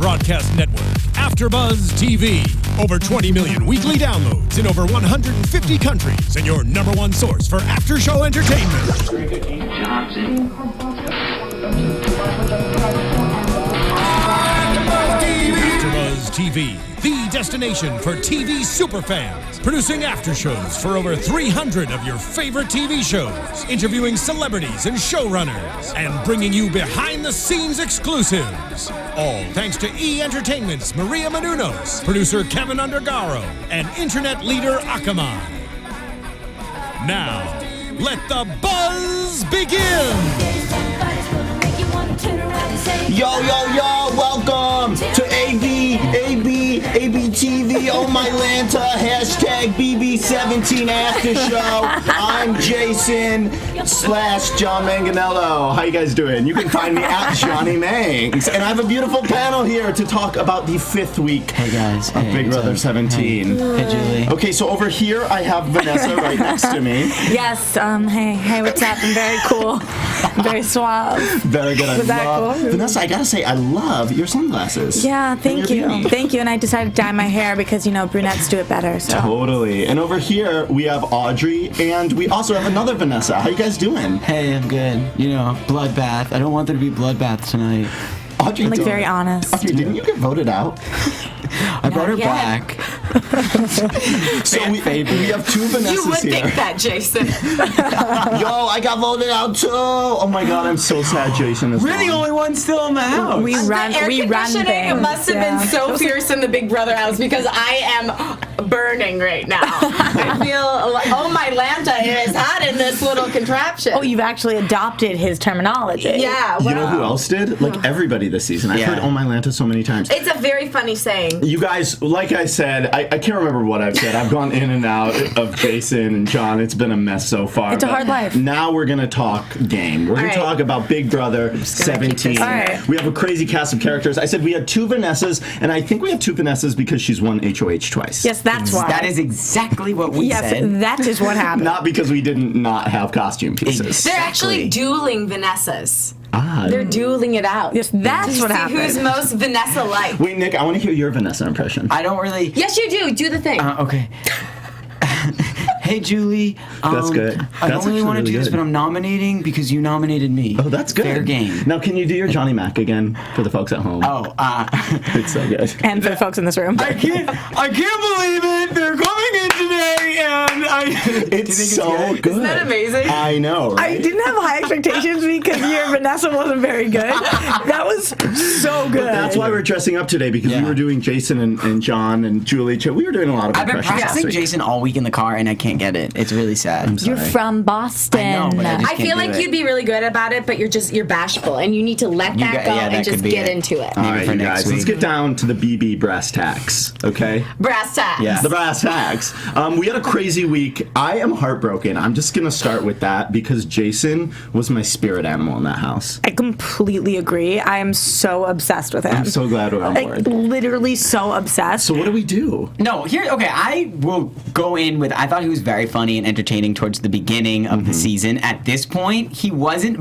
broadcast network, AFTERBUZZ TV. Over 20 million weekly downloads in over 150 countries, and your number one source for after-show entertainment. AFTERBUZZ TV, the destination for TV superfans. Producing aftershows for over 300 of your favorite TV shows. Interviewing celebrities and showrunners. And bringing you behind-the-scenes exclusives. All thanks to E! Entertainment's Maria Menounos, producer Kevin Undergaro, and internet leader Akamai. Now, let the buzz begin! Yo, welcome to ABTV, oh my Lanta, hashtag BB17 after show. I'm Jason / John Manganello. How you guys doing? You can find me at Jonny Mangs. And I have a beautiful panel here to talk about the 5th week of Big Brother 17. Hey, Julie. Okay, so over here I have Vanessa right next to me. Yes, hey, what's up? I'm very cool. Very suave. Very good. Was that cool? Vanessa, I gotta say, I love your sunglasses. Yeah, thank you. Thank you. And I decided to dye my hair because, brunettes do it better. So. Totally. And over here, we have Audrey, and we also have another Vanessa. How you guys doing? Hey, I'm good. Bloodbath. I don't want there to be bloodbath tonight. Audrey, I'm very honest. Audrey, didn't you get voted out? I brought her back. So we have two Vanessas here. You would think that, Jason. Yo, I got voted out too. Oh my god, I'm so sad Jason is We're the only ones still in the house. The air conditioning must have been so fierce in the Big Brother house because I am burning right now. I feel oh my Lanta is hot in this little contraption. Oh, you've actually adopted his terminology. Yeah. You know who else did? Like everybody this season. I've heard oh my Lanta so many times. It's a very funny saying. You guys, like I said, I can't remember what I've said. I've gone in and out of Jason and John. It's been a mess so far. It's a hard life. Now we're going to talk game. We're going to talk about Big Brother 17. All right. We have a crazy cast of characters. I said we had two Vanessas, and I think we have two Vanessas because she's won HOH twice. Yes, that's why. That is exactly what we said. Yes, that is what happened. Not because we didn't not have costume pieces. Exactly. They're actually dueling Vanessas. Ah. They're dueling it out. Yes, that's what happened. Who's most Vanessa-like? Wait, Nick, I want to hear your Vanessa impression. I don't really... Yes, you do. Do the thing. Okay. Hey, Julie. That's good. I don't really want to do this, but I'm nominating because you nominated me. Oh, that's good. Fair game. Now, can you do your Johnny Mac again for the folks at home? Oh, it's so good. And for the folks in this room. I can't believe it. They're coming in today, and It's so good. Isn't that amazing? I know, right? I didn't have high expectations because your Vanessa wasn't very good. That was so good. But that's why we're dressing up today, because we were doing Jason and John and Julie. We were doing a lot of I've been impressions practicing last week. Jason all week in the car, and I can't get it. It's really sad. I'm sorry. You're from Boston. I know, but I feel like you'd be really good about it, but you're bashful, and you need to let that go and just get into it. All right, for you next guys, let's week. get down to the BB brass tacks, okay? Brass tacks. Yeah. The brass tacks. We had a crazy week. I am heartbroken. I'm just going to start with that because Jason was my spirit animal in that house. I completely agree. I am so obsessed with him. I'm so glad we're on board. Literally so obsessed. So what do we do? No, I will go in with, I thought he was very funny and entertaining towards the beginning of the season. At this point, he wasn't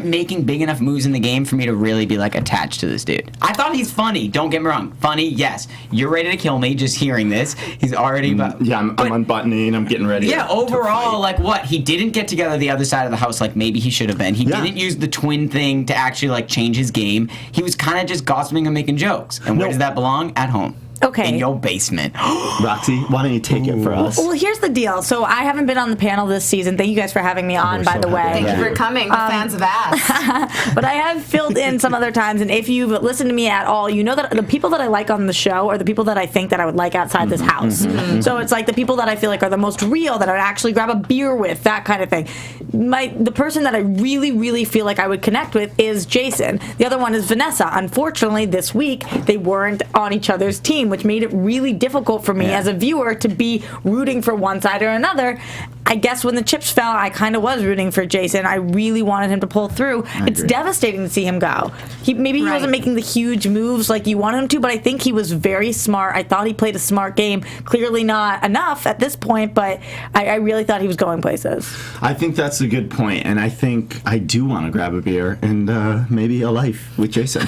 making big enough moves in the game for me to really be like attached to this dude. I thought he's funny, don't get me wrong. Funny, yes. You're ready to kill me just hearing this. He's already... I'm unbuttoning, I'm getting ready. Yeah, overall, like what? He didn't get together the other side of the house like maybe he should have been. He didn't use the twin thing to actually like change his game. He was kind of just gossiping and making jokes. And where does that belong? At home. Okay. In your basement. Roxy, why don't you take it for us? Well, here's the deal. So I haven't been on the panel this season. Thank you guys for having me on, by the way. Thank you for coming. The fans have asked. But I have filled in some other times, and if you've listened to me at all, you know that the people that I like on the show are the people that I think that I would like outside this house. So it's like the people that I feel like are the most real, that I would actually grab a beer with, that kind of thing. The person that I really, really feel like I would connect with is Jason. The other one is Vanessa. Unfortunately, this week, they weren't on each other's team. team, which made it really difficult for me as a viewer to be rooting for one side or another. I guess when the chips fell, I kind of was rooting for Jason. I really wanted him to pull through. It's devastating to see him go. Maybe he wasn't making the huge moves like you wanted him to, but I think he was very smart. I thought he played a smart game. Clearly not enough at this point, but I really thought he was going places. I think that's a good point, and I think I do want to grab a beer and maybe a life with Jason.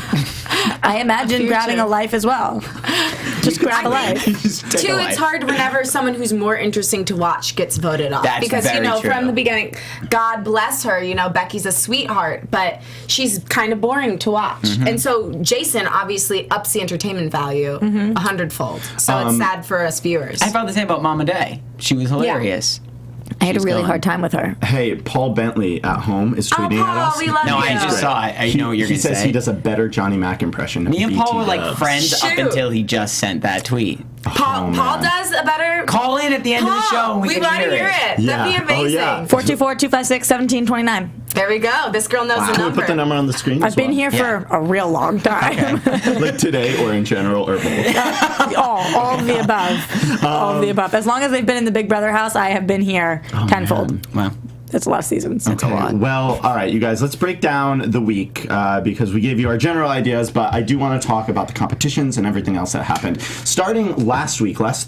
I imagine grabbing a life as well. Just grab a life. Too, it's hard whenever someone who's more interesting to watch gets voted off. That's because, very true. from the beginning, God bless her, Becky's a sweetheart, but she's kind of boring to watch. And so Jason obviously ups the entertainment value 100-fold. So it's sad for us viewers. I felt the same about Mama Day. She was hilarious. I had a really hard time with her. Hey, Paul Bentley at home is tweeting at us. We love No, you. I just saw it. I know what you're going to say. He says he does a better Johnny Mac impression. Me and Paul were like friends up Shoot. until he just sent that tweet. Paul does a better... Call in at the end of the show and we can want to hear hear it. it. That'd be amazing. 424-256-1729. There we go. This girl knows the Can we number. put the number on the screen? I've been here for a real long time. Like today or in general or both? all of the above. All of the above. As long as they've been in the Big Brother house, I have been here tenfold. Wow. That's a lot of seasons. That's a lot. Well, all right, you guys, let's break down the week because we gave you our general ideas, but I do want to talk about the competitions and everything else that happened. Starting last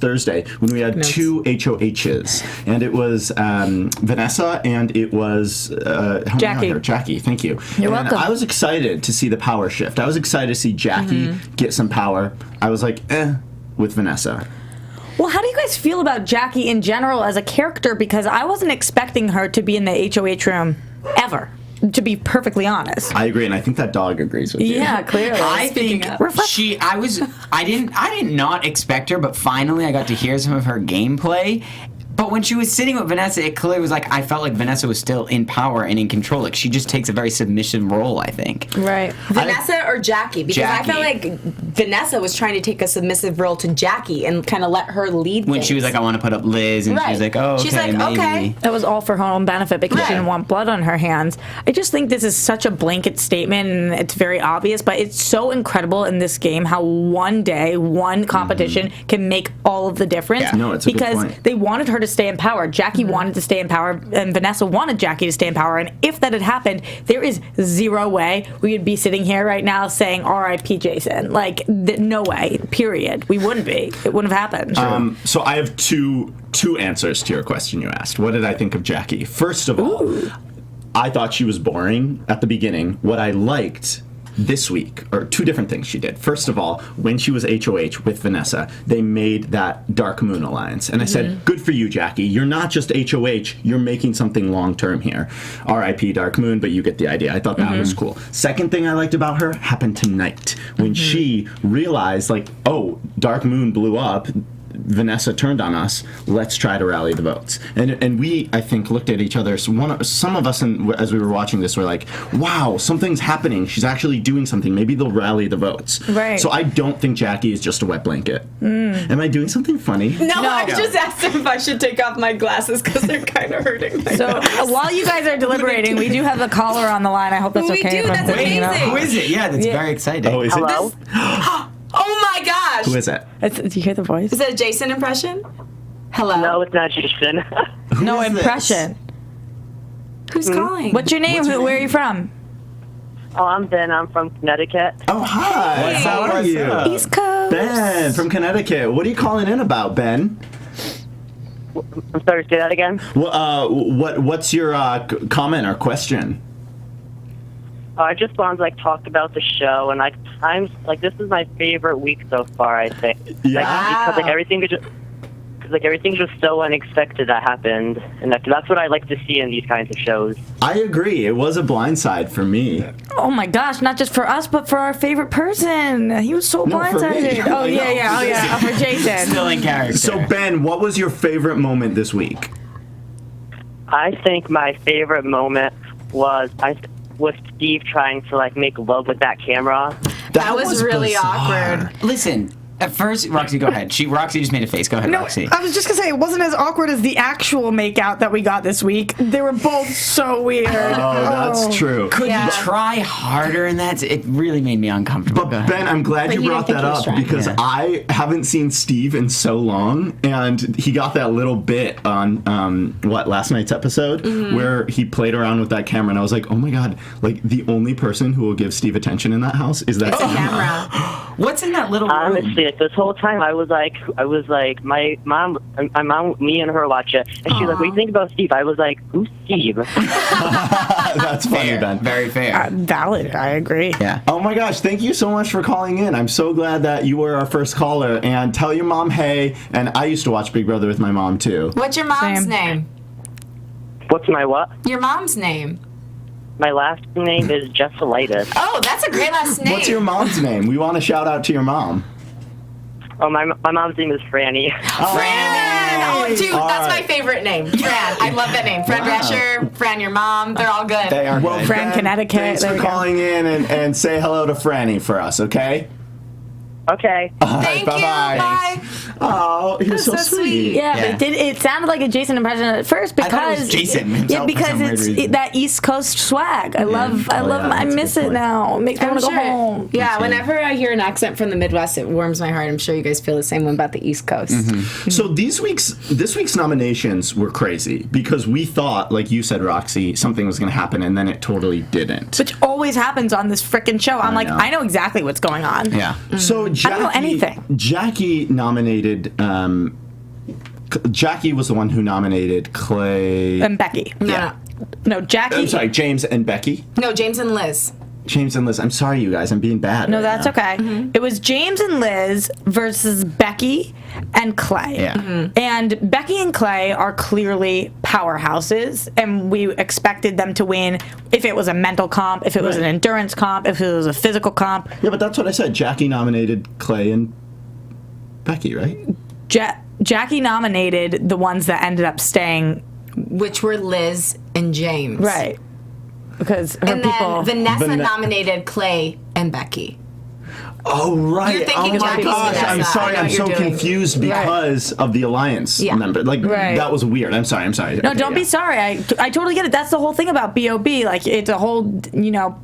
Thursday, when we had two HOHs, and it was Vanessa and it was Jackie. Jackie, thank you. You're welcome. I was excited to see the power shift. I was excited to see Jackie get some power. I was like, with Vanessa. Well, how do you guys feel about Jackie in general as a character? Because I wasn't expecting her to be in the HOH room ever, to be perfectly honest. I agree, and I think that dog agrees with you. Yeah, clearly. I think I did not expect her, but finally I got to hear some of her gameplay. But when she was sitting with Vanessa, it clearly was like I felt like Vanessa was still in power and in control. Like she just takes a very submissive role, I think. Right. Vanessa or Jackie? Because Jackie. I felt like Vanessa was trying to take a submissive role to Jackie and kind of let her lead When things. she was like, I want to put up Liz, and she was like, oh, okay, She's like, maybe. okay. That was all for her own benefit because she didn't want blood on her hands. I just think this is such a blanket statement and it's very obvious, but it's so incredible in this game how one day, one competition can make all of the difference. Yeah. No, it's a good because point. they wanted her to stay in power. Jackie wanted to stay in power and Vanessa wanted Jackie to stay in power. And if that had happened, there is zero way we would be sitting here right now saying R.I.P. Jason. Like, no way, period. We wouldn't be. It wouldn't have happened. So I have two answers to your question you asked. What did I think of Jackie? First of all, I thought she was boring at the beginning. What I liked this week, or two different things she did. First of all, when she was HOH with Vanessa, they made that Dark Moon alliance. And I said, good for you, Jackie. You're not just HOH, you're making something long-term here. R.I.P. Dark Moon, but you get the idea. I thought that was cool. Second thing I liked about her happened tonight. When she realized, like, oh, Dark Moon blew up, Vanessa turned on us. Let's try to rally the votes. And we, I think, looked at each other. Some of us, as we were watching this, were like, "Wow, something's happening. She's actually doing something. Maybe they'll rally the votes." Right. So I don't think Jackie is just a wet blanket. Am I doing something funny? No, I just asked him if I should take off my glasses because they're kind of hurting. So while you guys are deliberating, we do have a caller on the line. I hope that's We okay. do, if I'm that's bringing it up. amazing. Who is it? Yeah, that's very exciting. Oh, is Hello? it? Oh my gosh! Who is it? Do you hear the voice? Is that a Jason impression? Hello? No, it's not Jason. No is this? impression. Who's calling? What's your name? Where are you from? Oh, I'm Ben. I'm from Connecticut. Oh, hi. How are you? East Coast. Ben from Connecticut. What are you calling in about, Ben? I'm sorry, say that again. What's your comment or question? I just wanted to talk about the show, and I'm this is my favorite week so far. I think. Yeah. Because everything's just so unexpected that happened, and that's what I like to see in these kinds of shows. I agree. It was a blindside for me. Oh my gosh, not just for us, but for our favorite person. He was so No, for me. blindsided. Oh, I know. yeah. For Jason. Still in character. So, Ben, what was your favorite moment this week? I think my favorite moment was Steve trying to make love with that camera. That was really bizarre. awkward. Listen, At first, Roxy, go ahead. Roxy just made a face. Go ahead, No, Roxy. I was just gonna say it wasn't as awkward as the actual makeout that we got this week. They were both so weird. Oh, that's true. Could Yeah. you try harder in that? It really made me uncomfortable. But Go ahead. Ben, I'm glad But you he brought didn't that think he was up trying. because Yeah. I haven't seen Steve in so long, and he got that little bit on last night's episode where he played around with that camera, and I was like, oh my god, like the only person who will give Steve attention in that house is that camera. What's in that little room? Honestly, like this whole time, I was like, my mom, me and her watch it, and she's like, "What do you think about Steve?" I was like, "Who's Steve?" That's funny, Fair. Ben. Very fair. Valid, I agree. Yeah. Oh my gosh, thank you so much for calling in. I'm so glad that you were our first caller, and tell your mom hey, and I used to watch Big Brother with my mom too. What's your mom's Same. name? What's my what? Your mom's name. My last name is Jesselitis. Oh, that's a great last name. What's your mom's name? We want to shout out to your mom. Oh, my mom's name is Franny. Fran! Oh, dude, All that's right. my favorite name. Fran. I love that name. Fran Wow. Drescher, Fran, your mom. They're all good. They are Well, good. Fran, Ben, Connecticut, Thanks there for we go. calling in and say hello to Franny for us, okay? Okay. Thank you. bye-bye. Bye. Oh, you're That's so so sweet. sweet. Yeah, Yeah. but it sounded like a Jason impression at first I thought it was because Jason himself yeah, for because some weird it's reason. that East Coast swag. I love, yeah, I that's a miss good it point. now. It makes me I'm want to sure. go home. Yeah, whenever I hear an accent from the Midwest, it warms my heart. I'm sure you guys feel the same one about the East Coast. So this week's nominations were crazy because we thought, like you said, Roxy, something was going to happen, and then it totally didn't. Which always happens on this frickin' show. I'm like, know. I know exactly what's going on. Yeah. So Jackie, I don't know anything. Jackie nominated. Jackie was the one who nominated Clay. And Becky. No, No, Jackie. I'm sorry, James and Becky. no, James and Liz. James and Liz. I'm sorry, you guys. I'm being bad. No, right that's now. okay. It was James and Liz versus Becky and Clay. Yeah. And Becky and Clay are clearly powerhouses, and we expected them to win if it was a mental comp, if it was an endurance comp, if it was a physical comp. Yeah, but that's what I said. Jackie nominated Clay and Becky, right? Jackie nominated the ones that ended up staying. Which were Liz and James. Right. Because her And people. then Vanessa Vane- nominated Clay and Becky. Oh, right. You're thinking oh my Jackie's gosh. Vanessa. I'm I sorry. know I'm what so you're doing. confused because of the alliance Yeah. member. Like, Right. that was weird. I'm sorry. No, Okay, don't be yeah. sorry. I totally get it. That's the whole thing about BOB. Like, it's a whole,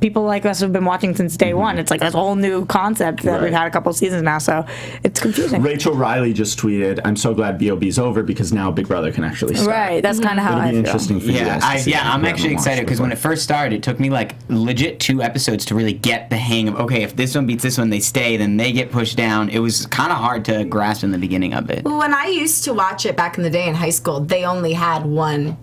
people like us have been watching since day one. It's like this whole new concept that we've Right. had a couple seasons now, so it's confusing. Rachel Riley just tweeted, I'm so glad BOB's over because now Big Brother can actually start. Right, that's kind of how It'll I be feel. interesting for you Yeah, guys to see. I'm Who actually haven't excited watched because when it before. first started, it took me like legit 2 episodes to really get the hang of, okay, if this one beats this one, they stay, then they get pushed down. It was kind of hard to grasp in the beginning of it. When I used to watch it back in the day in high school, they only had one.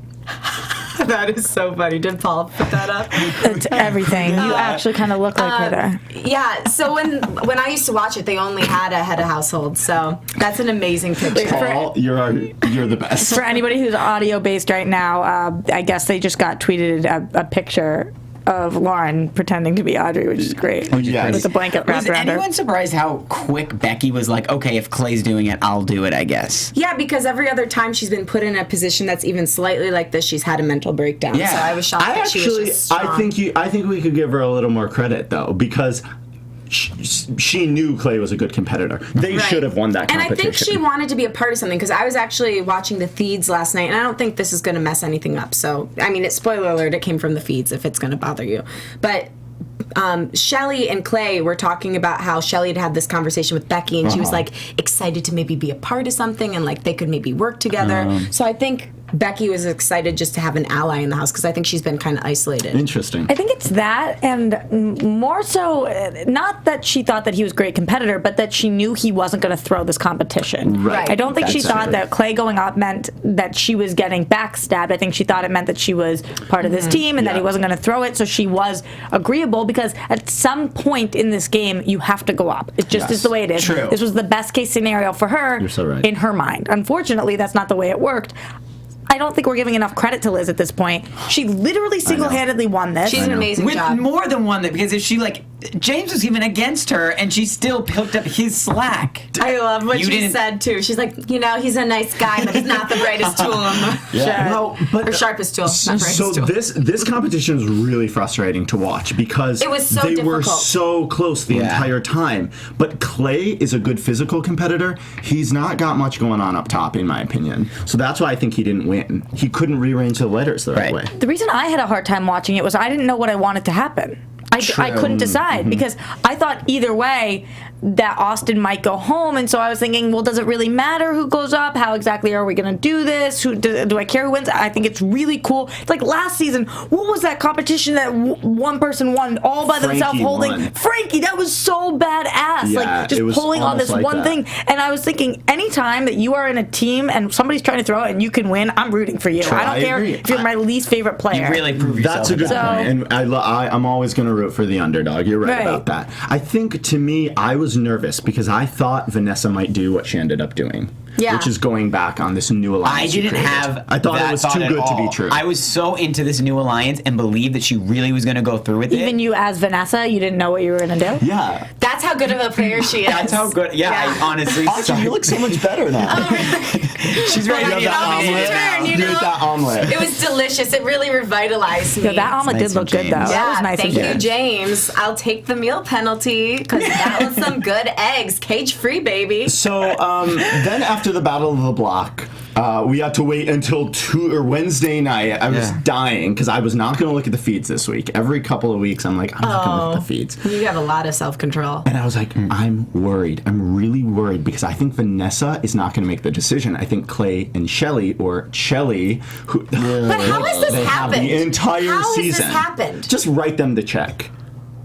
That is so funny. Did Paul put that up? It's everything. You actually kind of look like her there. Yeah. So when I used to watch it, they only had a head of household. So that's an amazing picture. Paul, you're the best. For anybody who's audio based right now, I guess they just got tweeted a picture of Lauren pretending to be Audrey, which is great. Yes. With a blanket wrapped Was around her. anyone surprised how quick Becky was like, okay, if Clay's doing it, I'll do it, I guess? Yeah, because every other time she's been put in a position that's even slightly like this, she's had a mental breakdown. Yeah. So I was shocked that she was just strong. I think we could give her a little more credit though, because she knew Clay was a good competitor. They Right. should have won that And competition. I think she wanted to be a part of something because I was actually watching the feeds last night, and I don't think this is going to mess anything up. So, I mean, it's spoiler alert, it came from the feeds if it's going to bother you. But Shelly and Clay were talking about how Shelly had this conversation with Becky, and she was like excited to maybe be a part of something and like they could maybe work together. So I think Becky was excited just to have an ally in the house because I think she's been kind of isolated. Interesting. I think it's that, and more so, not that she thought that he was a great competitor, but that she knew he wasn't going to throw this competition. Right. I don't think she That's thought true. that Clay going up meant that she was getting backstabbed. I think she thought it meant that she was part of this team and that he Yeah. wasn't going to throw it, so she was agreeable because at some point in this game, you have to go up. It just Yes. is the way it is. True. This was the best case scenario for her You're so right. in her mind. Unfortunately, that's not the way it worked. I don't think we're giving enough credit to Liz at this point. She literally single-handedly won this. She's an amazing With job. more than one, because if she like James was even against her, and she still picked up his slack. I love what You she didn't- said too. She's like, you know, he's a nice guy, but he's not the brightest tool in the Well, but or sharpest tool. Not brightest so tool. this competition was really frustrating to watch because It was so they were difficult. so close the Yeah. entire time. But Clay is a good physical competitor. He's not got much going on up top, in my opinion. So that's why I think he didn't win. He couldn't rearrange the letters the right way. The reason I had a hard time watching it was I didn't know what I wanted to happen. I couldn't decide because I thought either way that Austin might go home, and so I was thinking, well, does it really matter who goes up? How exactly are we going to do this? Do I care who wins? I think it's really cool. It's like last season, what was that competition that one person won all by themselves Frankie holding? won. Frankie, that was so badass. Yeah, like it just was pulling on almost this like one that. thing. And I was thinking, anytime that you are in a team and somebody's trying to throw it and you can win, I'm rooting for you. True, I don't I care agree. if you're my least favorite player. You really proved yourself. That's a good So- point, and I'm always going to root for the underdog. You're right Right. about that. I think, to me, I was nervous because I thought Vanessa might do what she ended up doing, Yeah. which is going back on this new alliance. I she didn't created. have. I thought that it was thought too at good to be all. true. I was so into this new alliance and believed that she really was going to go through with it. Even you as Vanessa, you didn't know what you were going to do? Yeah. That's how good of a player she is. That's how good. Yeah, I honestly. Archie, you look so much better now. She's ready You to have get that out of omelet. here. You You know? ate that omelet. It was delicious. It really revitalized me. Yeah, that omelet nice did look from good, though. James. That was nice thank and you, good. James. I'll take the meal penalty because that was some good eggs. Cage free, baby. So then after the Battle of the Block, we had to wait until Wednesday night. I was Yeah. dying because I was not going to look at the feeds this week. Every couple of weeks, I'm like, I'm not going to look at the feeds. You have a lot of self control. And I was like, I'm worried. I'm really worried because I think Vanessa is not going to make the decision. I think Clay and Shelly, or Shelly, who But how has this they have happened? the entire How has season. this happened? Just write them the check.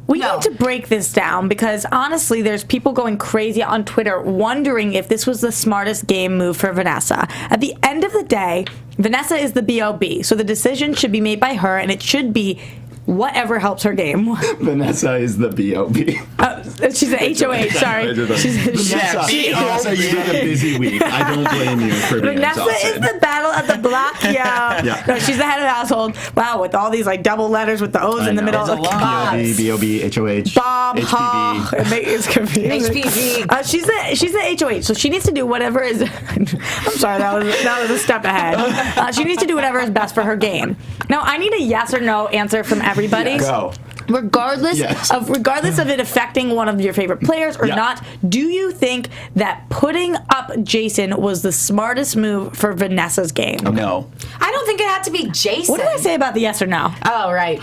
We No. need to break this down because honestly, there's people going crazy on Twitter wondering if this was the smartest game move for Vanessa. At the end of the day, Vanessa is the BOB, so the decision should be made by her, and it should be whatever helps her game. Vanessa is the B.O.B. She's an HOH, sorry. Vanessa, B.O.B. Vanessa, you had a busy week. I don't blame you for being Vanessa is exhausted. the battle at the block. Yeah. Yeah. No, she's the head of the household. Wow, with all these like double letters with the O's in the middle. There's a lot. God. B.O.B., HOH, Bob, HPV. it's confusing. HPV. She's the HOH, so she needs to do whatever is. I'm sorry, that was a step ahead. She needs to do whatever is best for her game. Now, I need a yes or no answer from everybody. Go. Regardless Yes. of it affecting one of your favorite players or Yeah. not, do you think that putting up Jason was the smartest move for Vanessa's game? No. I don't think it had to be Jason. What did I say about the yes or no? Oh, right.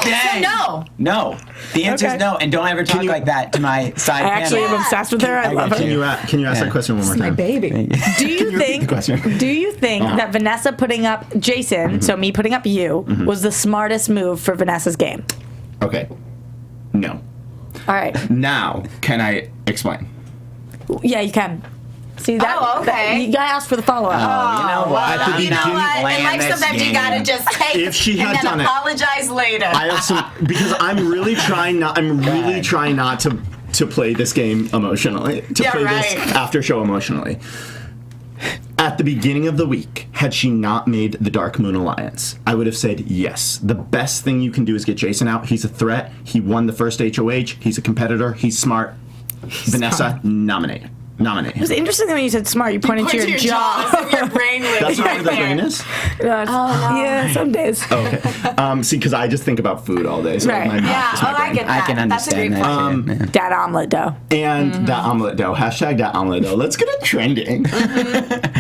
Dang. No. No. The answer Okay. is no, and don't ever talk like that to my side I actually am panel. obsessed with her. I love Can her. you ask that question one more time? Baby. Do you repeat think? the question? Do you think that Vanessa putting up Jason, so me putting up you, was the smartest move for Vanessa's game? Okay. No. All right. Now, can I explain? Yeah, you can. See that? Oh, okay. You gotta ask for the follow up. You know what? At the You know beginning- what? In Playing life, this sometimes you game. gotta just take If she had and then done it- apologize later. I have some because I'm really trying not to play this game emotionally. To Yeah, play right. this after show emotionally. At the beginning of the week, had she not made the Dark Moon Alliance, I would have said yes. The best thing you can do is get Jason out. He's a threat. He won the first HOH. He's a competitor. He's smart. Vanessa, nominate It was interesting when you said smart. You pointed to your jaw. jaw. Your brain lives That's not right where the there. brain is? Yeah, some days. Okay. See, because I just think about food all day. So Right. my mouth Yeah, is my oh, I brain. get that. I can That's a understand great that. point. shit. Dad omelet dough. And that omelet dough. Hashtag that omelet dough. Let's get it trending.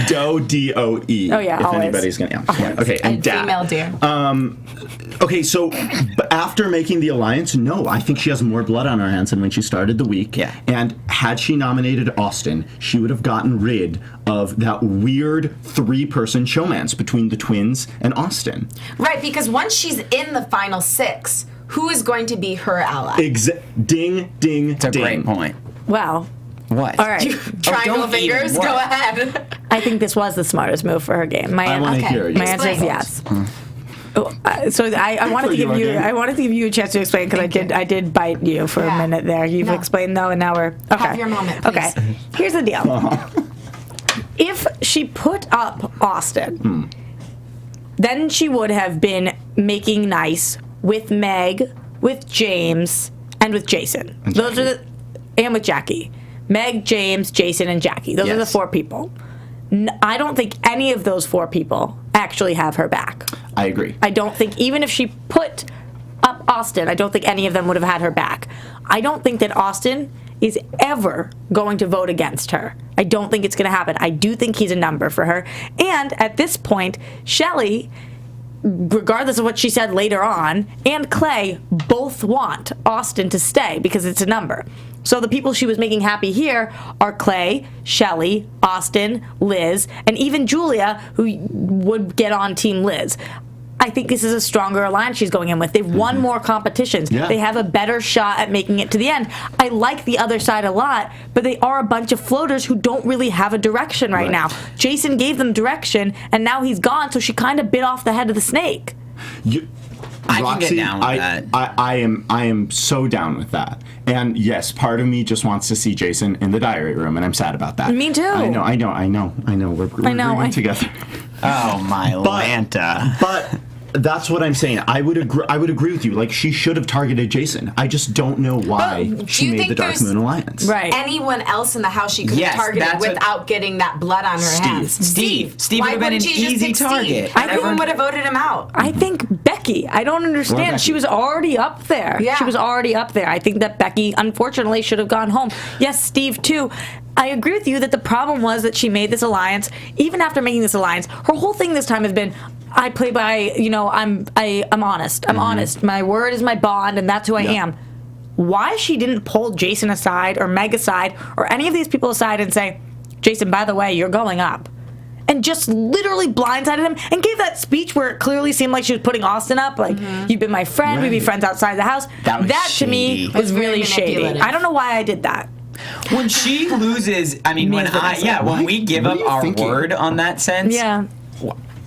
Dough, D-O-E. Oh, yeah, If always. anybody's going to. Yeah. Okay, and dad. Female deer. Okay, so but after making the alliance, no, I think she has more blood on her hands than when she started the week. Yeah. And had she nominated Austin, she would have gotten rid of that weird three-person showmance between the twins and Austin. Right, because once she's in the final six, who is going to be her ally? Ding, ding, It's a ding. great point. Wow. What? All right. Triangle don't even fingers, work. go ahead. I think this was the smartest move for her game. I want to Okay. hear My you. answer is Explain. yes. So I wanted to For give your you game. I wanted to give you a chance to explain because I did bite you for a Yeah. minute there. You've No. explained though, and now we're okay. Have your moment, Okay, please. here's the deal. If she put up Austin, then she would have been making nice with Meg, with James, and with Jason. Those are and with Jackie. Meg, James, Jason, and Jackie. Those are the 4 people. I don't think any of those 4 people actually have her back. I agree. I don't think, even if she put up Austin, I don't think any of them would have had her back. I don't think that Austin is ever going to vote against her. I don't think it's going to happen. I do think he's a number for her. And at this point, Shelley, regardless of what she said later on, and Clay both want Austin to stay because it's a number. So the people she was making happy here are Clay, Shelley, Austin, Liz, and even Julia, who would get on Team Liz. I think this is a stronger alliance she's going in with. They've won more competitions. Yeah. They have a better shot at making it to the end. I like the other side a lot, but they are a bunch of floaters who don't really have a direction right now. Jason gave them direction, and now he's gone, so she kind of bit off the head of the snake. I can get down with that. I am so down with that. And yes, part of me just wants to see Jason in the diary room, and I'm sad about that. Me too. I know. We're grieving together. Oh my Lanta. But that's what I'm saying. I would agree with you. Like, she should have targeted Jason. I just don't know why she made the Dark Moon Alliance. Right. Anyone else in the house she could have targeted without getting that blood on her hands? Steve would have been an easy target. Everyone would have voted him out. I think Becky. I don't understand. She was already up there. Yeah. She was already up there. I think that Becky, unfortunately, should have gone home. Yes, Steve, too. I agree with you that the problem was that she made this alliance. Even after making this alliance, her whole thing this time has been, I play by, I'm honest. I'm honest. My word is my bond, and that's who I am. Why she didn't pull Jason aside or Meg aside or any of these people aside and say, Jason, by the way, you're going up. And just literally blindsided him and gave that speech where it clearly seemed like she was putting Austin up. Like, you've been my friend. We'd be friends outside the house. That to me was really shady. I don't know why I did that. When she loses, when we give up our word on that sense. Yeah.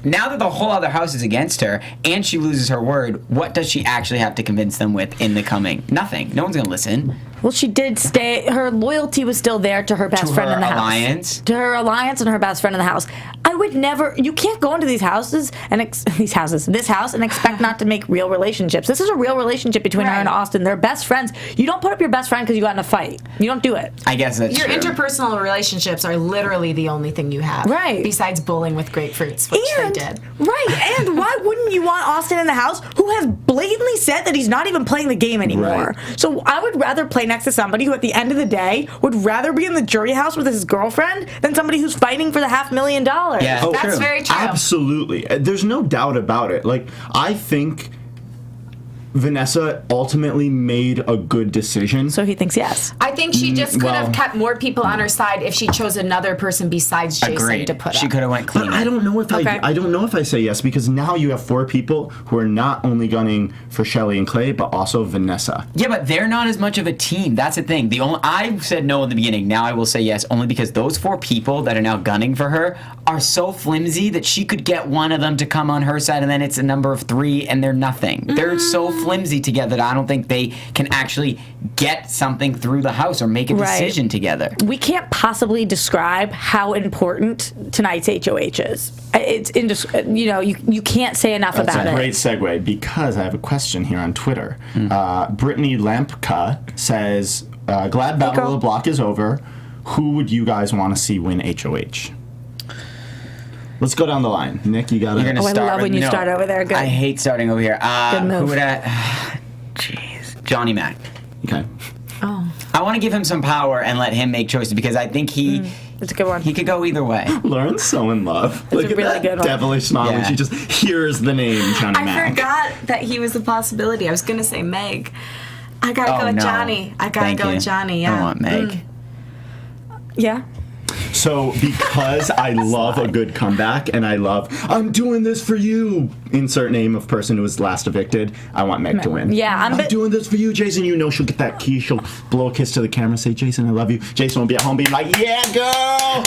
Now that the whole other house is against her and she loses her word, what does she actually have to convince them with in the coming? Nothing. No one's going to listen. Well, she did stay. Her loyalty was still there to her best friend in the house. To her alliance and her best friend in the house. I would never. You can't go into these houses and this house and expect not to make real relationships. This is a real relationship between her and Austin. They're best friends. You don't put up your best friend because you got in a fight. You don't do it. I guess that's your true. Interpersonal relationships are literally the only thing you have, right? Besides bowling with grapefruits, which they did. Right. And why wouldn't you want Austin in the house who has blatantly said that he's not even playing the game anymore? Right. So I would rather play next to somebody who at the end of the day would rather be in the jury house with his girlfriend than somebody who's fighting for the $500,000. Yeah, that's very true. Absolutely. There's no doubt about it. Like, I think Vanessa ultimately made a good decision. So he thinks yes. I think she just could have kept more people on her side if she chose another person besides Jason to put up. She could have went clean. I don't know if I don't know if I say yes, because now you have 4 people who are not only gunning for Shelley and Clay, but also Vanessa. Yeah, but they're not as much of a team. That's the thing. I said no in the beginning. Now I will say yes, only because those 4 people that are now gunning for her are so flimsy that she could get one of them to come on her side, and then it's a number of 3, and they're nothing. They're so flimsy together that I don't think they can actually get something through the house or make a decision together. We can't possibly describe how important tonight's HOH is. It's you can't say enough about it. That's a great segue, because I have a question here on Twitter. Brittany Lampka says, glad Battle of the Block is over. Who would you guys want to see win HOH? Let's go down the line. Nick, you got it. I love when you start over there. Good. I hate starting over here. Good move. Who would Jeez. Johnny Mac. Okay. Oh. I want to give him some power and let him make choices, because I think That's a good one. he could go either way. Lauren's so in love. That's Look a at really that good one. devilish smile when she just hears the name Johnny Mac. I forgot that he was a possibility. I was going to say Meg. I got to go with Johnny. I got to go with Johnny, yeah. I want Meg. Yeah. So, because I love a good comeback, and I'm doing this for you, insert name of person who was last evicted, I want Meg to win. Yeah, I'm doing this for you, Jason. You know she'll get that key, she'll blow a kiss to the camera, say, Jason, I love you. Jason will be at home being like, yeah, girl!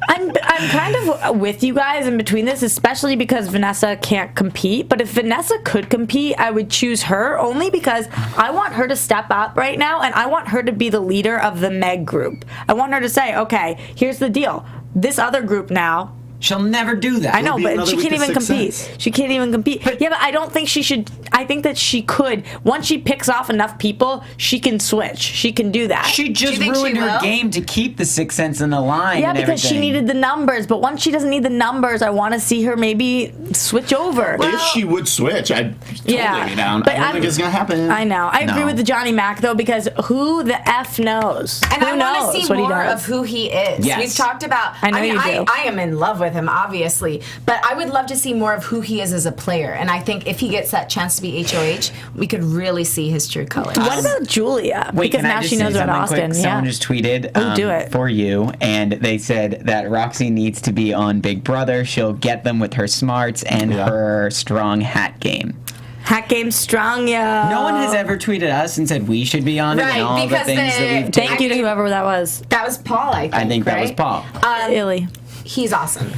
I'm kind of with you guys in between this, especially because Vanessa can't compete. But if Vanessa could compete, I would choose her, only because I want her to step up right now, and I want her to be the leader of the Meg group. I want her to say, okay, here's the deal. This other group now, She'll never do that. I know, be but another she week can't of even Sixth compete. Sense. She can't even compete. Yeah, but I don't think she should. I think that she could. Once she picks off enough people, she can switch. She can do that. She just think ruined she her will? game to keep the Sixth Sense in the line. Yeah, and because she everything. needed the numbers. But once she doesn't need the numbers, I want to see her maybe switch over. If she would switch, I'd totally Yeah, be down. but I don't I'm- think it's gonna happen. I know. I agree No. with the Johnny Mac though, because who the F knows? And who I knows want to see what he more does? of who he is. Yes. We've talked about. I know mean, you do. I am in love with him, obviously, but I would love to see more of who he is as a player. And I think if he gets that chance to be HOH, we could really see his true colors. What about Julia? Wait, because can I now just she knows say about something Austin. quick? Someone Yeah. just tweeted Oh, do it. for you, and they said that Roxy needs to be on Big Brother. She'll get them with her smarts and Yeah. her strong hat game. Hack game strong, yeah. No one has ever tweeted us and said we should be on it Right, and all the because things that they- we've Thank you to whoever that was. That was Paul, I think. that was right? Paul. Illy. He's awesome.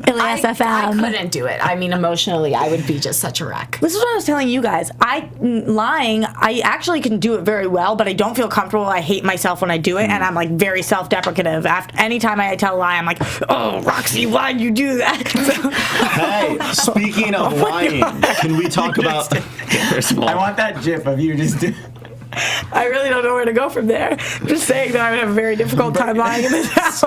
Illy I SFM. couldn't do it. I mean, emotionally, I would be just such a wreck. This is what I was telling you guys. Lying, I actually can do it very well, but I don't feel comfortable. I hate myself when I do it, and I'm like very self-deprecative. After anytime I tell a lie, I'm like, "Oh, Roxy, why'd you do that?" So, Hey, speaking of lying, can we talk about? First of all, I want that gif of you just do. I really don't know where to go from there. I'm just saying that I would have a very difficult time lying in this house.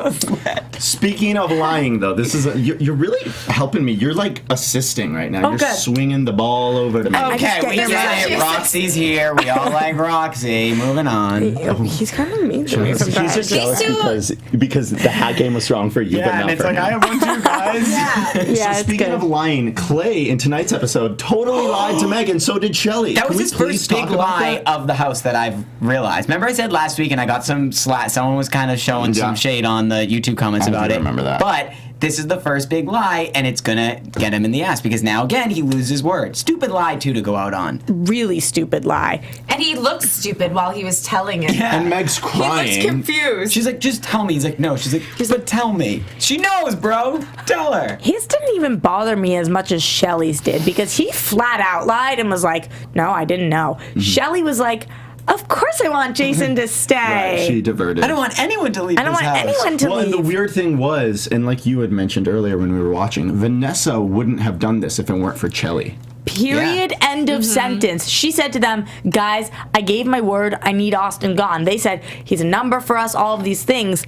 Speaking of lying, though, this is you're really helping me. You're like assisting right now. Oh, You're good. swinging the ball over to me. just Okay, get we your get it. message. Roxy's here. We all like Roxy. Moving on. He's kind of mean to me He's sometimes. just jealous too- because the hat game was strong for you, but not for him. have one too, guys. Yeah, So it's speaking good. of lying, Clay in tonight's episode totally lied to Megan. So did Shelly. That was Can we his please first big talk about lie that? of the house that I've realized. Remember I said last week and I got some someone was kind of showing Yeah. some shade on the YouTube comments I do about it. remember that. But this is the first big lie, and it's gonna get him in the ass because now again he loses his word. Stupid lie too to go out on. Really stupid lie. And he looked stupid while he was telling it. And Meg's He crying. looks confused. She's like, just tell me. He's like, no. She's like, but tell me. She knows, bro. Tell her. His didn't even bother me as much as Shelly's did because he flat out lied and was like, "No, I didn't know." Shelly was like, "Of course I want Jason to stay. Right, she diverted. I don't want anyone to leave I don't this want house. anyone to Well, and leave." the weird thing was, and like you had mentioned earlier when we were watching, Vanessa wouldn't have done this if it weren't for Shelly. Period. End of sentence. She said to them, "Guys, I gave my word. I need Austin gone." They said, "He's a number for us." All of these things.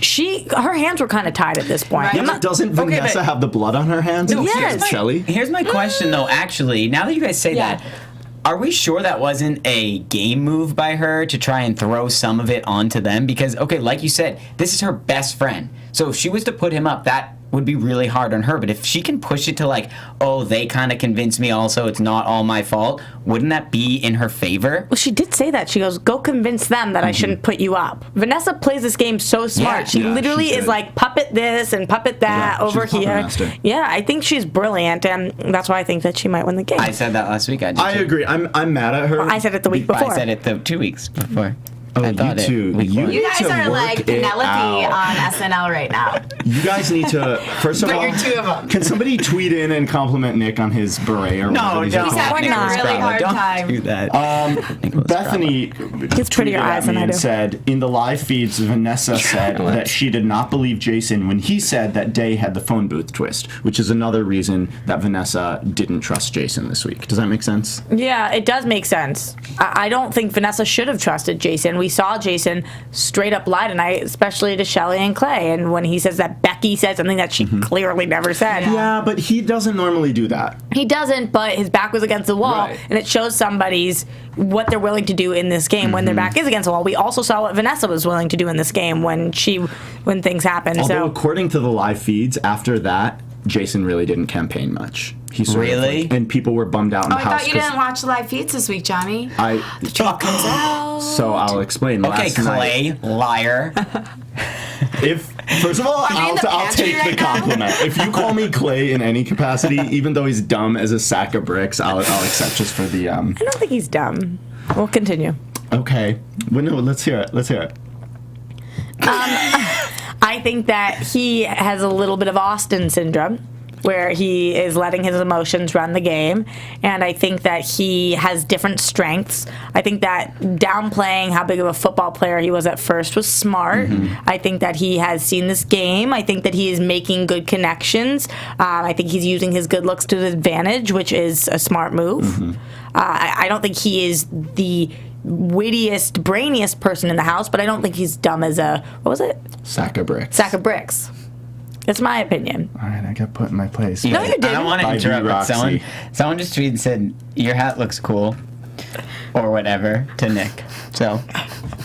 Her hands were kind of tied at this point. Right. I'm not- Doesn't Okay, Vanessa but- have the blood on her hands? No, Yes. Here's Shelly. Here's my question, though. Actually, now that you guys say Yeah. that, are we sure that wasn't a game move by her to try and throw some of it onto them? Because, okay, like you said, this is her best friend. So if she was to put him up, that would be really hard on her. But if she can push it to like, oh, they kind of convinced me also, it's not all my fault, wouldn't that be in her favor? Well, she did say that. She goes, "Go convince them that I shouldn't put you up." Vanessa plays this game so smart. Yeah, she yeah, literally she's is good. like puppet this and puppet that Yeah, over she's a puppet here. master. Yeah, I think she's brilliant, and that's why I think that she might win the game. I said that last week. I agree. I'm mad at her. I said it the week before. I said it the 2 weeks before. Oh, I you thought it two. week You one. You guys to are work like it Penelope out. on SNL right now. You guys need to, first of But all, you're two of them. Can somebody tweet in and compliment Nick on his beret or No, whatever these don't. are He's called? having a not. really hard Don't time. do that. Bethany Gets prettier tweeted at eyes than me I and do. said, in the live feeds, Vanessa said that she did not believe Jason when he said that Day had the phone booth twist, which is another reason that Vanessa didn't trust Jason this week. Does that make sense? Yeah, it does make sense. I don't think Vanessa should have trusted Jason. We saw Jason straight up lie tonight, especially to Shelly and Clay. And when he says that Becky said something that she clearly never said. Yeah, but he doesn't normally do that. He doesn't, but his back was against the wall, Right. and it shows somebody's what they're willing to do in this game when their back is against the wall. We also saw what Vanessa was willing to do in this game when things happen. Although, So according to the live feeds, after that, Jason really didn't campaign much. He sort of, Really? like, and people were bummed out in Oh, the I house. thought you 'cause didn't watch the live feeds this week, Johnny. So I'll explain. Okay, Last night, Clay, liar. if first of all, you in the I'll pantry take the right now? compliment. If you call me Clay in any capacity, even though he's dumb as a sack of bricks, I'll accept just for the I don't think he's dumb. We'll continue. Okay. Well, no, let's hear it. Let's hear it. I think that he has a little bit of Austin syndrome. where he is letting his emotions run the game. And I think that he has different strengths. I think that downplaying how big of a football player he was at first was smart. I think that he has seen this game. I think that he is making good connections. I think he's using his good looks to his advantage, which is a smart move. I don't think he is the wittiest, brainiest person in the house, but I don't think he's dumb as a, what was it? Sack of bricks. Sack of bricks. That's my opinion. All right, I got put in my place. No, you didn't. I don't want to By interrupt, but Roxy. someone just tweeted and said, your hat looks cool, or whatever, to Nick. So,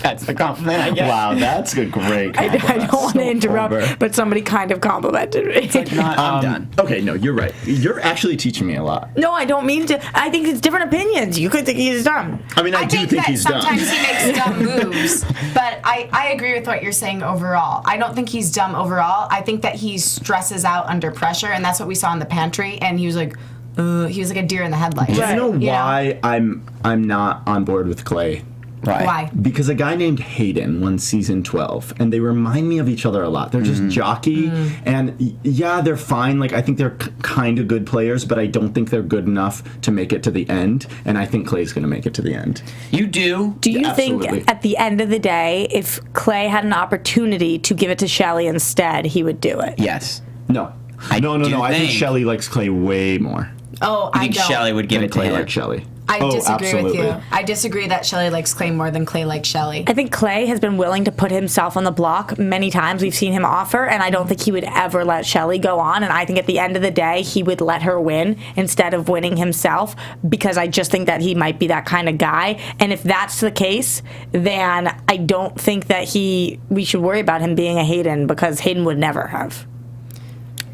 that's the compliment I get. Wow, that's a great I compliment. don't want to So interrupt, clever. but somebody kind of complimented me. I'm done. Okay, no, you're right. You're actually teaching me a lot. No, I don't mean to. I think it's different opinions. You could think he's dumb. I mean, I do think that he's dumb. sometimes he makes dumb moves, but I agree with what you're saying overall. I don't think he's dumb overall. I think that he stresses out under pressure, and that's what we saw in the pantry. And he was like a deer in the headlights. Do you know You know? why I'm not on board with Clay? Why? Because a guy named Hayden won season 12, and they remind me of each other a lot. They're just jockey, and yeah, they're fine. Like, I think they're kind of good players, but I don't think they're good enough to make it to the end, and I think Clay's going to make it to the end. You do? Do you Absolutely. think at the end of the day, if Clay had an opportunity to give it to Shelly instead, he would do it? Yes. No. I No. do I think think- Shelley likes Clay way more. Oh, I I think don't. Shelly would give Than it to Clay him. likes Shelley. I disagree with absolutely. you. I disagree that Shelly likes Clay more than Clay likes Shelly. I think Clay has been willing to put himself on the block many times. We've seen him offer, and I don't think he would ever let Shelly go on. And I think at the end of the day, he would let her win instead of winning himself, because I just think that he might be that kind of guy. And if that's the case, then I don't think that we should worry about him being a Hayden, because Hayden would never have.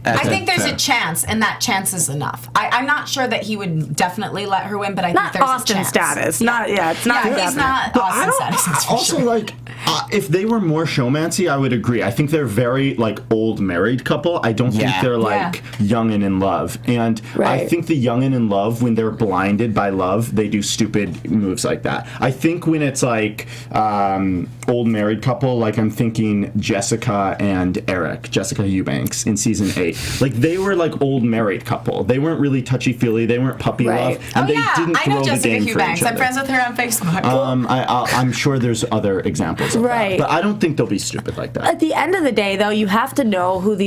I think there's fair. a chance, and that chance is enough. I'm not sure that he would definitely let her win, but I Not think there's Austin a chance. status. It's not he's definite. not Austin status. That's for Also, sure. like, if they were more showmancy, I would agree. I think they're very, like, old married couple. I don't think Yeah. they're, like, young and in love. And I Right. think the young and in love, when they're blinded by love, they do stupid moves like that. I think when it's, like, old married couple, like, I'm thinking Jessica and Eric, Jessica Eubanks in season 8. Like, they were, like, old married couple. They weren't really touchy-feely. They weren't puppy Right. love. And Oh they yeah, didn't I throw know the Jessica game for Eubanks. each I'm other. friends with her on Facebook. I'm sure there's other examples of Right. that. But I don't think they'll be stupid like that. At the end of the day, though, you have to know what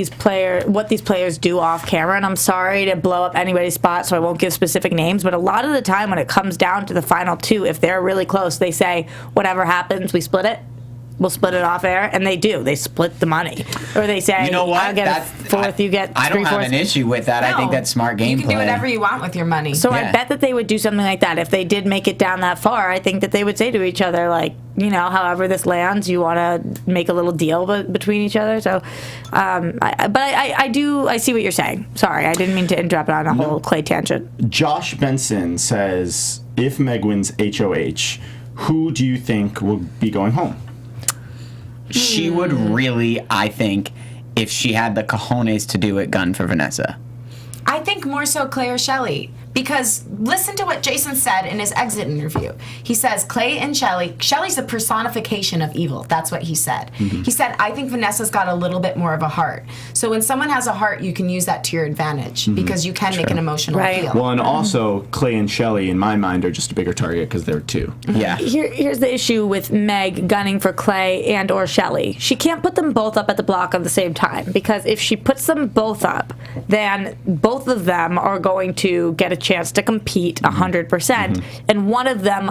these players do off camera. And I'm sorry to blow up anybody's spot, so I won't give specific names. But a lot of the time, when it comes down to the final two, if they're really close, they say, "Whatever happens, we split it. We'll split it off air," and they do. They split the money, or they say, You know what? "I'll get a fourth, you get I don't have 3/4." an issue with that. I think No. that's smart gameplay. You can do whatever you want with your money. So I Yeah. bet that they would do something like that if they did make it down that far. I think that they would say to each other, like, however this lands, you want to make a little deal between each other. So, I see what you're saying. Sorry, I didn't mean to interrupt on a whole Clay tangent. Josh Benson says, if Meg wins HOH, who do you think will be going home? She would really, I think, if she had the cojones to do it, gun for Vanessa. I think more so Clay or Shelly. Because listen to what Jason said in his exit interview. He says, Clay and Shelly's the personification of evil. That's what he said. He said, I think Vanessa's got a little bit more of a heart. So when someone has a heart, you can use that to your advantage because you can make an emotional Right. appeal. Well, and also, Clay and Shelley, in my mind, are just a bigger target because they're two. Yeah. Here's the issue with Meg gunning for Clay and or Shelly. She can't put them both up at the block at the same time, because if she puts them both up, then both of them are going to get a chance to compete 100%, and one of them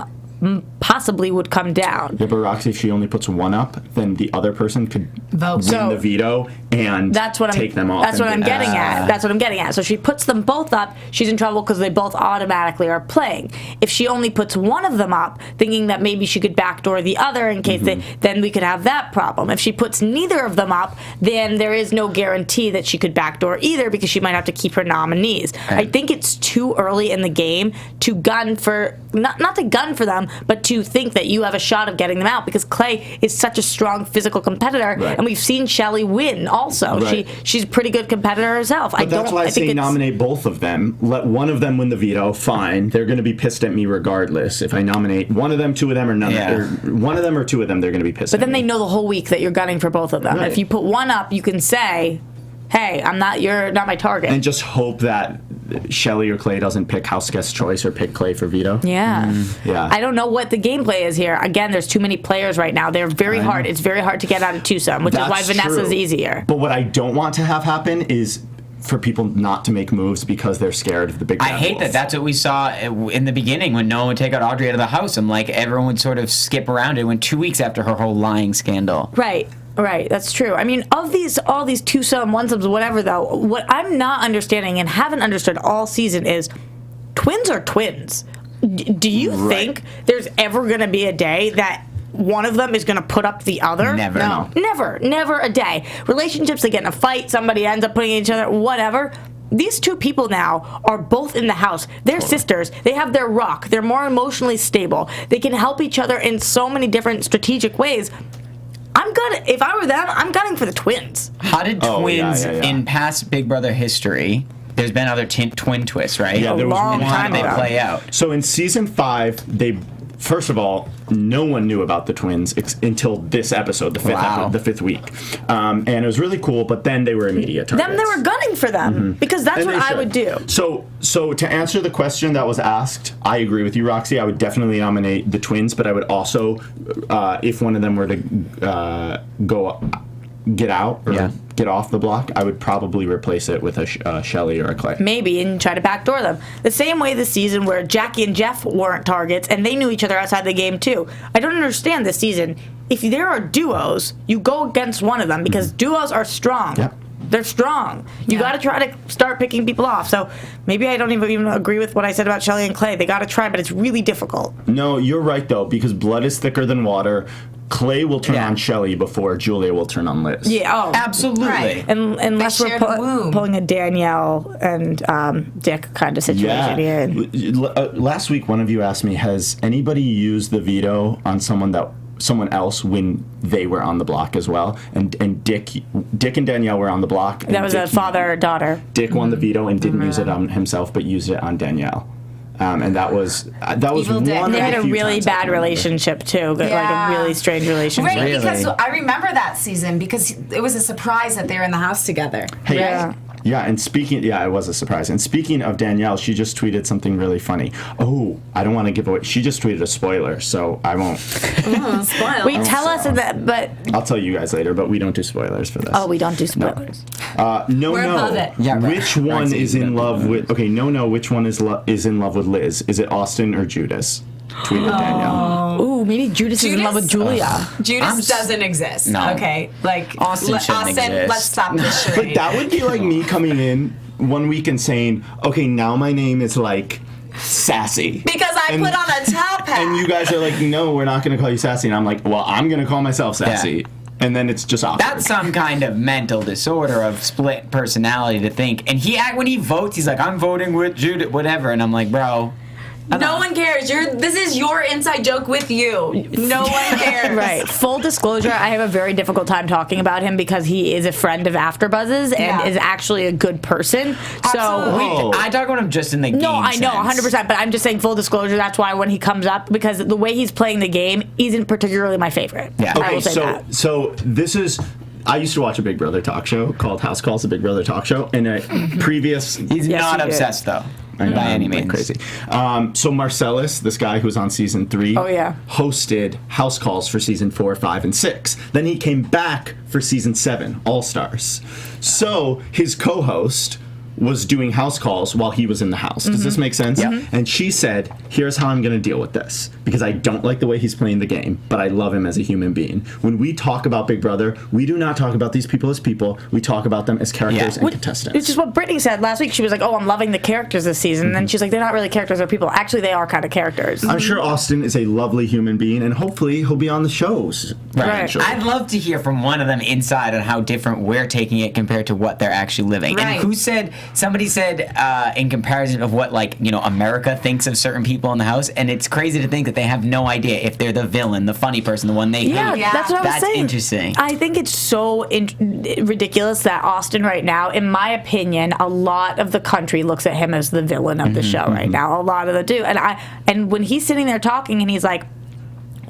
possibly would come down. Yeah, but Roxy, if she only puts one up, then the other person could Vote. win So- the veto and take them off. That's what I'm getting at. That's what I'm getting at. So she puts them both up, she's in trouble because they both automatically are playing. If she only puts one of them up, thinking that maybe she could backdoor the other in case then we could have that problem. If she puts neither of them up, then there is no guarantee that she could backdoor either, because she might have to keep her nominees. I think it's too early in the game to gun for, not to gun for them, but to think that you have a shot of getting them out, because Clay is such a strong physical competitor, Right. and we've seen Shelly win also. Right. She's a pretty good competitor herself. But that's why I say it's, nominate both of them. Let one of them win the veto. Fine, they're going to be pissed at me regardless. If I nominate one of them, two of them, or none, or one of them or two of them, they're going to be pissed. But at then me. they know the whole week that you're gunning for both of them. Right. If you put one up, you can say, hey, you're not my target. And just hope that Shelly or Clay doesn't pick HouseGuest choice or pick Clay for veto. Yeah. Yeah. I don't know what the gameplay is here. Again, there's too many players right now. They're very hard. It's very hard to get out of twosome, which is why Vanessa's true. easier. But what I don't want to have happen is for people not to make moves because they're scared of the big bad I hate wolf. that. That's what we saw in the beginning when no one would take out Audrey out of the house. And like everyone would sort of skip around it. It went 2 weeks after her whole lying scandal. Right. That's true. I mean, all these two-sum, one-sums, whatever, though, what I'm not understanding and haven't understood all season is twins are twins. Do you think there's ever going to be a day that one of them is going to put up the other? Never. No. Never a day. Relationships, they get in a fight, somebody ends up putting each other, whatever. These two people now are both in the house. They're sisters. They have their rock. They're more emotionally stable. They can help each other in so many different strategic ways. If I were them, I'm gunning for the twins. How did twins in past Big Brother history? There's been other twin twists, right? Yeah, there was long one. time How did they ago. play out? So in season 5, they first of all, no one knew about the twins until this episode, the fifth week, and it was really cool. But then they were immediate targets. Then they were gunning for them because that's And what they I should. would do. So to answer the question that was asked, I agree with you, Roxy. I would definitely nominate the twins, but I would also, if one of them were to get out or get off the block, I would probably replace it with a Shelly or a Clay. Maybe, and try to backdoor them. The same way this season where Jackie and Jeff weren't targets, and they knew each other outside the game too. I don't understand this season. If there are duos, you go against one of them because duos are strong. Yep. They're strong. You got to try to start picking people off. So maybe I don't even agree with what I said about Shelly and Clay. They got to try, but it's really difficult. No, you're right though, because blood is thicker than water. Clay will turn on Shelly before Julia will turn on Liz. Yeah, Absolutely. Right. And unless They we're shared a womb. pulling a Danielle and Dick kind of situation here. Last week, one of you asked me, has anybody used the veto on someone else when they were on the block as well? And Dick and Danielle were on the block. And That was a father-daughter. Dick won the veto and didn't use it on himself, but used it on Danielle. And that was Evil one Dick. of And they the had a few really times I bad can remember. relationship too, like Yeah. a really strange relationship. Right, because Really? I remember that season because it was a surprise that they were in the house together. Hey, Yeah. Yeah, and it was a surprise. And speaking of Danielle, she just tweeted something really funny. Oh, I don't want to give away. She just tweeted a spoiler, so I won't. Spoiled. Wait, tell us that, but I'll tell you guys later, but we don't do spoilers for this. we don't do spoilers. We're above it. Yeah, right. Which one Roxy, is you in don't love do with? Okay, no. Which one is in love with Liz? Is it Austin or Judas? Tweeted Danielle. Ooh, maybe Judas is in love with Julia. Judas doesn't exist. No. Okay, like Austin shouldn't exist. Let's stop this But charade. that would be like me coming in one week and saying, "Okay, now my name is like Sassy." Because I And- put on a top hat. And you guys are like, "No, we're not going to call you Sassy." And I'm like, "Well, I'm going to call myself Sassy." Yeah. And then it's just awkward. That's some kind of mental disorder of split personality to think. And when he votes, he's like, I'm voting with Judith, whatever. And I'm like, bro. no one cares. This is your inside joke with you. No one cares. Right. Full disclosure, I have a very difficult time talking about him because he is a friend of AfterBuzz's and Yeah. is actually a good person. So Oh. I talk about him just in the game no, I know, sense. 100%. But I'm just saying full disclosure. That's why when he comes up, because the way he's playing the game isn't particularly my favorite. Yeah. I Okay, will say that. so this is. I used to watch a Big Brother talk show called House Calls, the Big Brother talk show, and a previous. He's Yes, not he did. obsessed, though. I know, By any I'm like means. crazy. So Marcellus, this guy who was on season 3, Oh, yeah. hosted House Calls for season 4, 5, and 6. Then he came back for season 7, All Stars. So his co-host was doing house calls while he was in the house. Does this make sense? Yeah. And she said, here's how I'm going to deal with this. Because I don't like the way he's playing the game, but I love him as a human being. When we talk about Big Brother, we do not talk about these people as people. We talk about them as characters and contestants. Which is what Brittany said last week. She was like, "Oh, I'm loving the characters this season." And then she's like, "They're not really characters; they're people." Actually, they are kind of characters. I'm sure Austin is a lovely human being, and hopefully he'll be on the shows. eventually. I'd love to hear from one of them inside on how different we're taking it compared to what they're actually living. Right. And somebody said in comparison of what America thinks of certain people in the house, and it's crazy to think that they have no idea if they're the villain, the funny person, the one they Yeah, hate. that's what I was That's saying. interesting. I think it's so ridiculous that Austin right now, in my opinion, a lot of the country looks at him as the villain of the show right now. A lot of them do. And when he's sitting there talking and he's like,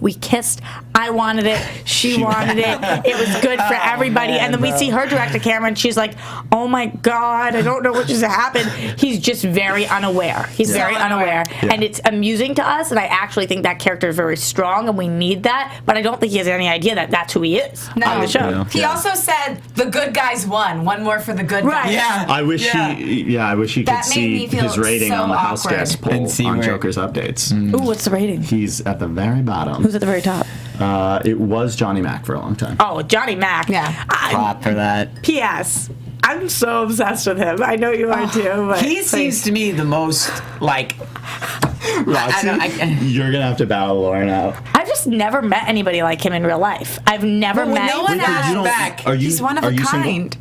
We kissed. I wanted it. She wanted it. It was good for everybody. And then we see her direct a camera, and she's like, "Oh my God, I don't know what just happened." He's just very unaware. He's very unaware, and it's amusing to us. And I actually think that character is very strong, and we need that. But I don't think he has any idea that that's who he is on the show. Yeah. He also said the good guys won. One more for the good guys. Yeah. I wish he could That made me see feel his rating so on the awkward. HouseGuest poll And see on where- Joker's updates. Ooh, what's the rating? He's at the very bottom. Who's at the very top? It was Johnny Mac for a long time. Oh, Johnny Mac. Yeah. Clap for that. P.S. I'm so obsessed with him. I know you are too. But He seems to me the most like. Roxy, you're gonna have to battle Lauren out. I've just never met anybody like him in real life. I've never met. no one Wait, but has you don't- back. Are you? He's one of are a you single? kind.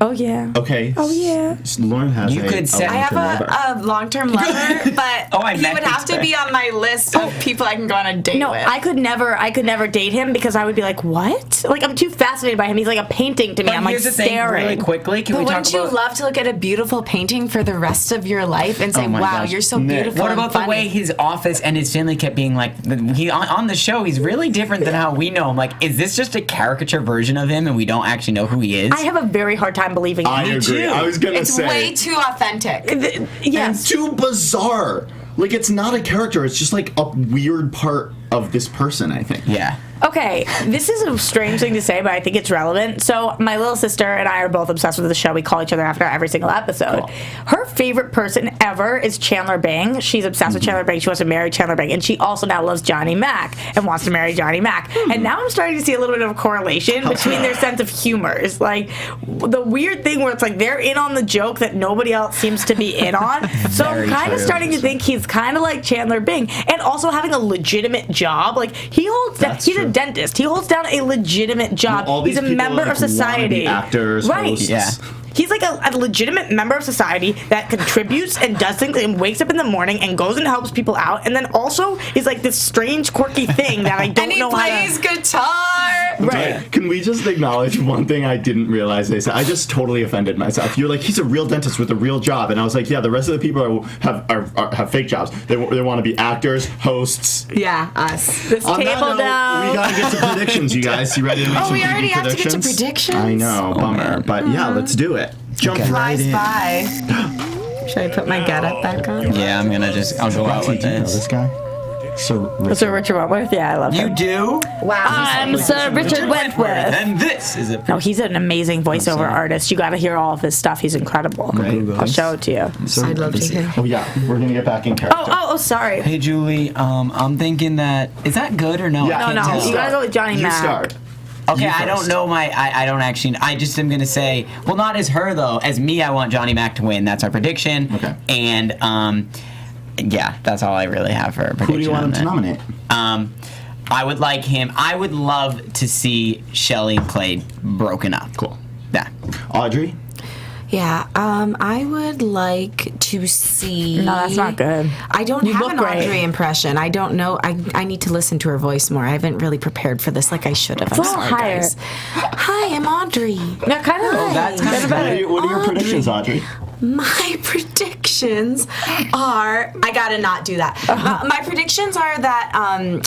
Oh yeah. Okay. Oh yeah. Lauren has You could say- I have a long-term lover, but Oh, I he met would this have to guy. be on my list of people I can go on a date No, with. I could never date him because I would be like, what? Like I'm too fascinated by him. He's like a painting to me. I'm like Here's the thing, staring. really quickly. Can But we talk wouldn't you about love to look at a beautiful painting for the rest of your life and say, Oh my wow, gosh. you're so Nick, beautiful what and about the funny. way his office and his family kept being like he on the show? He's really different than how we know him. Like, is this just a caricature version of him, and we don't actually know who he is? I have a very hard time believing I him. agree. too. I was gonna It's say way too authentic. and Yes. too bizarre. Like it's not a character. It's just like a weird part of this person. I think. yeah. Okay, this is a strange thing to say, but I think it's relevant. So, my little sister and I are both obsessed with the show. We call each other after every single episode. Cool. Her favorite person ever is Chandler Bing. She's obsessed with Chandler Bing. She wants to marry Chandler Bing. And she also now loves Johnny Mac and wants to marry Johnny Mac. And now I'm starting to see a little bit of a correlation between their sense of humors. Like, the weird thing where it's like they're in on the joke that nobody else seems to be in on. So, I'm Very kind of true. starting to think he's kind of like Chandler Bing. And also having a legitimate job. Like, he holds down, That's he's true. a dentist. He holds down a legitimate job. All He's these a people, member like, of society. wanna be actors, right? hosts. Yeah. He's like a legitimate member of society that contributes and does things and wakes up in the morning and goes and helps people out, and then also is like this strange, quirky thing that I don't And he know plays how to. guitar. Right. Can we just acknowledge one thing I didn't realize they said? I just totally offended myself. You're like, he's a real dentist with a real job, and I was like, yeah, the rest of the people have fake jobs. They want to be actors, hosts. Yeah, us. This On that table note, down. we gotta get to predictions, you guys. You ready to make Oh, some we TV already have to get to predictions? predictions? I know, bummer, but yeah, let's do it. Jump right Flies in. by. Should I put my getup back on? Yeah, I'll go out Roxy, with do you know this. this guy? Sir Sir Richard Wentworth? Yeah, I love You him. do? Wow. I'm Sir Richard Wentworth. And this is a. No, he's an amazing voiceover artist. You got to hear all of his stuff. He's incredible. Great. I'll show it to you. I'd love to hear. Oh yeah, we're gonna get back in character. Oh, sorry. Hey Julie, I'm thinking that is that good or no? Yeah. I can't No, tell. you gotta go with Johnny You Mac. start. Okay, You I don't first. know I don't actually. I just am gonna say, well, not as her though. As me, I want Johnny Mac to win. That's our prediction. Okay. And yeah, that's all I really have for a prediction. Who do you want on him to that. nominate? I would like him. I would love to see Shelley and Clay broken up. Cool. Yeah. Audrey? Yeah, I would like to see. No, that's not good. I don't You have look an great. Audrey impression. I don't know. I need to listen to her voice more. I haven't really prepared for this like I should have. It's I'm a little sorry, higher. guys. Hi, I'm Audrey. Yeah, kind of. that's kind of better. What are your predictions, Audrey? My predictions are. I gotta not do that. My predictions are that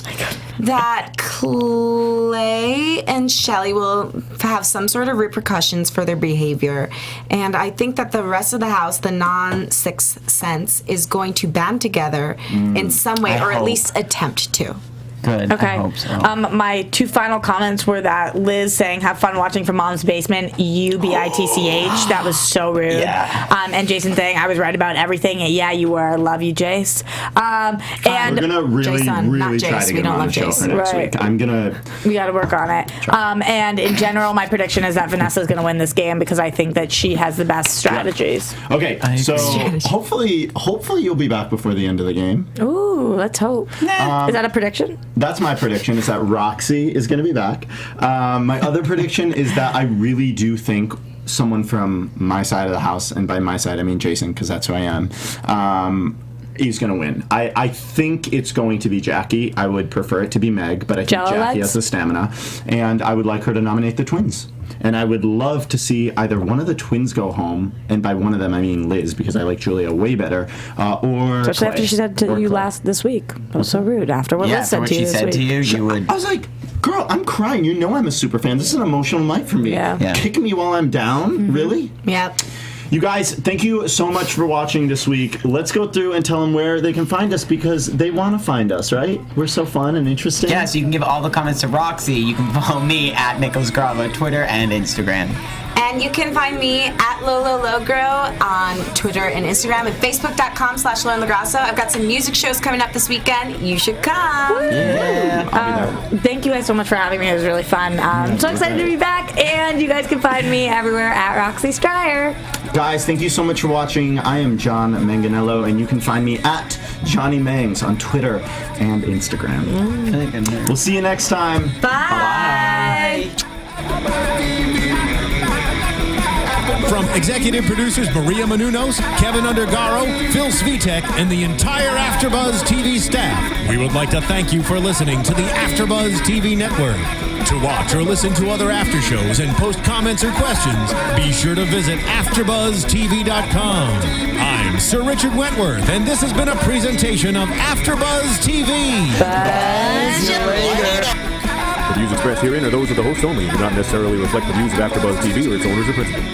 that Clay and Shelley will have some sort of repercussions for their behavior, and I think that the rest of the house, the non-Sixth Sense, is going to band together in some way, I or at hope. least attempt to. Good. Okay. I hope so. My two final comments were that Liz saying "Have fun watching from Mom's Basement." UBITCH. That was so rude. Yeah. And Jason saying I was right about everything. Yeah, you were. Love you, Jace. And We're gonna really, Jason, not really try Jace. to We get him don't on the love show Jace. for next Right. week. I'm gonna. we got to work on it. And in general, my prediction is that Vanessa is going to win this game because I think that she has the best strategies. Okay, so Strategy. hopefully you'll be back before the end of the game. Ooh, let's hope. Is that a prediction? That's my prediction. Is that Roxy is going to be back. My other prediction is that I really do think someone from my side of the house, and by my side I mean Jason, because that's who I am, is going to win. I think it's going to be Jackie. I would prefer it to be Meg, but I think Jackie has the stamina. And I would like her to nominate the twins. And I would love to see either one of the twins go home, and by one of them I mean Liz, because I like Julia way better, or especially Clay, after she said to you this week. That was so rude. After what Liz said to you this week. You would. I was like, girl, I'm crying. You know I'm a super fan. This is an emotional night for me. Yeah. Kick me while I'm down? Really? Yep. You guys, thank you so much for watching this week. Let's go through and tell them where they can find us, because they want to find us, right? We're so fun and interesting. Yeah, so you can give all the comments to Roxy. You can follow me at Nicholas Grava, Twitter and Instagram. And you can find me at LoGrosso on Twitter and Instagram, and Facebook.com/Lauren Lograsso. I've got some music shows coming up this weekend. You should come. Yeah. Thank you guys so much for having me. It was really fun. I'm so excited to be back. And you guys can find me everywhere at Roxy Striar. Guys, thank you so much for watching. I am John Manganello, and you can find me at Jonny Mangs on Twitter and Instagram. We'll see you next time. Bye. From executive producers Maria Menounos, Kevin Undergaro, Phil Svitek, and the entire AfterBuzz TV staff, we would like to thank you for listening to the AfterBuzz TV network. To watch or listen to other after shows and post comments or questions, be sure to visit AfterBuzzTV.com. I'm Sir Richard Wentworth, and this has been a presentation of AfterBuzz TV. Buzz you later. The views expressed herein are those of the host only and do not necessarily reflect the views of AfterBuzz TV or its owners or principals.